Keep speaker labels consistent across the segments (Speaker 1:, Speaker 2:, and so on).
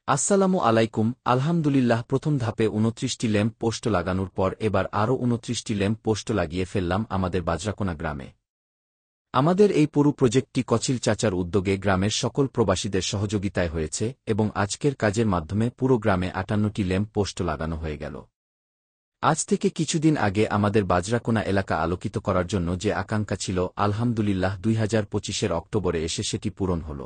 Speaker 1: আসসালামু আলাইকুম। আলহামদুলিল্লাহ, প্রথম ধাপে ২৯টি ল্যাম্প পোস্ট লাগানোর পর এবার আরও ২৯টি ল্যাম্প পোস্ট লাগিয়ে ফেললাম আমাদের বাজরাকোনা গ্রামে। আমাদের এই পুরো প্রজেক্টটি কচিল চাচার উদ্যোগে গ্রামের সকল প্রবাসীদের সহযোগিতায় হয়েছে এবং আজকের কাজের মাধ্যমে পুরো গ্রামে ৫৮টি ল্যাম্প পোস্ট লাগানো হয়ে গেল। আজ থেকে কিছুদিন আগে আমাদের বাজরাকোনা এলাকা আলোকিত করার জন্য যে আকাঙ্ক্ষা ছিল, আলহামদুলিল্লাহ ২০২৫-এর অক্টোবরে এসে সেটি পূরণ হল।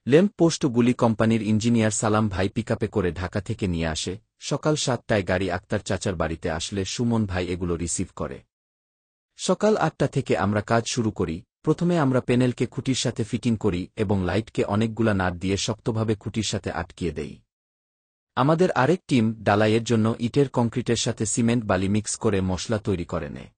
Speaker 1: ল্যাম্প পোস্টগুলি কোম্পানির ইঞ্জিনিয়ার সালাম ভাই পিকআপে করে ঢাকা থেকে নিয়ে আসে। সকাল ৭টায় গাড়ি আক্তার চাচার বাড়িতে আসলে সুমন ভাই এগুলো রিসিভ করে। সকাল ৮টা থেকে আমরা কাজ শুরু করি। প্রথমে আমরা প্যানেলকে খুঁটির সাথে ফিটিং করি এবং লাইটকে অনেকগুলা নাট দিয়ে শক্তভাবে খুঁটির সাথে আটকিয়ে দেই। আমাদের আরেক টিম ডালাইয়ের জন্য ইটের কংক্রিটের সাথে সিমেন্ট বালি মিক্স করে মশলা তৈরি করে নেয়।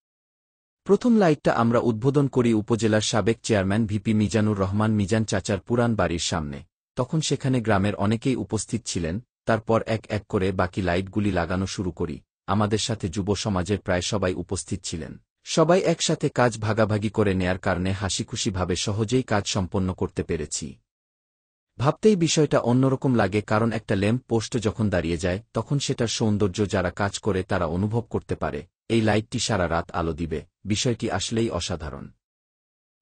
Speaker 1: প্রথম লাইটটা আমরা উদ্বোধন করি উপজেলার সাবেক চেয়ারম্যান ভিপি মিজানুর রহমান মিজান চাচার পুরান বাড়ির সামনে। তখন সেখানে গ্রামের অনেকেই উপস্থিত ছিলেন। তারপর এক এক করে বাকি লাইটগুলি লাগানো শুরু করি। আমাদের সাথে যুব সমাজের প্রায় সবাই উপস্থিত ছিলেন। সবাই একসাথে কাজ ভাগাভাগি করে নেয়ার কারণে হাসিখুশিভাবে সহজেই কাজ সম্পন্ন করতে পেরেছি। ভাবতেই বিষয়টা অন্যরকম লাগে, কারণ একটা ল্যাম্প পোস্ট যখন দাঁড়িয়ে যায় তখন সেটার সৌন্দর্য যারা কাজ করে তারা অনুভব করতে পারে। এই লাইটটি সারা রাত আলো দিবে, বিষয়টি আসলেই অসাধারণ।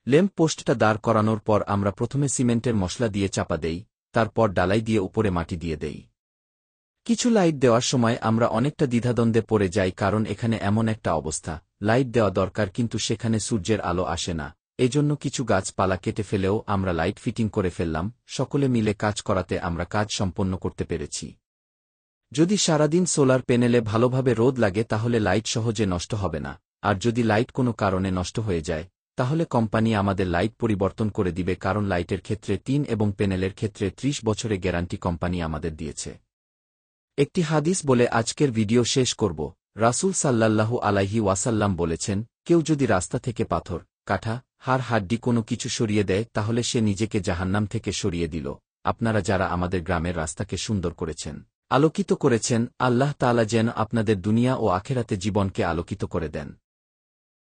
Speaker 1: ল্যাম্প পোস্টটা দাঁড় করানোর পর আমরা প্রথমে সিমেন্টের মশলা দিয়ে চাপা দেই, তারপর ডালাই দিয়ে উপরে মাটি দিয়ে দেই। কিছু লাইট দেওয়ার সময় আমরা অনেকটা দ্বিধাদ্বন্দ্বে পড়ে যাই, কারণ এখানে এমন একটা অবস্থা, লাইট দেওয়া দরকার কিন্তু সেখানে সূর্যের আলো আসে না। এজন্য কিছু গাছপালা কেটে ফেলেও আমরা লাইট ফিটিং করে ফেললাম। সকলে মিলে কাজ করাতে আমরা কাজ সম্পন্ন করতে পেরেছি। যদি সারাদিন সোলার প্যানেলে ভালোভাবে রোদ লাগে তাহলে লাইট সহজে নষ্ট হবে না, আর যদি লাইট কোনো কারণে নষ্ট হয়ে যায় তাহলে কোম্পানি আমাদের লাইট পরিবর্তন করে দিবে, কারণ লাইটের ক্ষেত্রে ৩ এবং প্যানেলের ক্ষেত্রে ৩০ বছরের গ্যারান্টি কোম্পানি আমাদের দিয়েছে। একটি হাদিস বলে আজকের ভিডিও শেষ করব। রাসূল সাল্লাল্লাহু আলাইহি ওয়াসাল্লাম বলেছেন, কেউ যদি রাস্তা থেকে পাথর, কাঠা, হাড় হাড্ডি কোনো কিছু সরিয়ে দেয় তাহলে সে নিজেকে জাহান্নাম থেকে সরিয়ে দিল। আপনারা যারা আমাদের গ্রামের রাস্তাকে সুন্দর করেছেন, আলোকিত করেছেন, আল্লাহ তাআলা যেন আপনাদের দুনিয়া ও আখেরাতে জীবনকে আলোকিত করে দেন।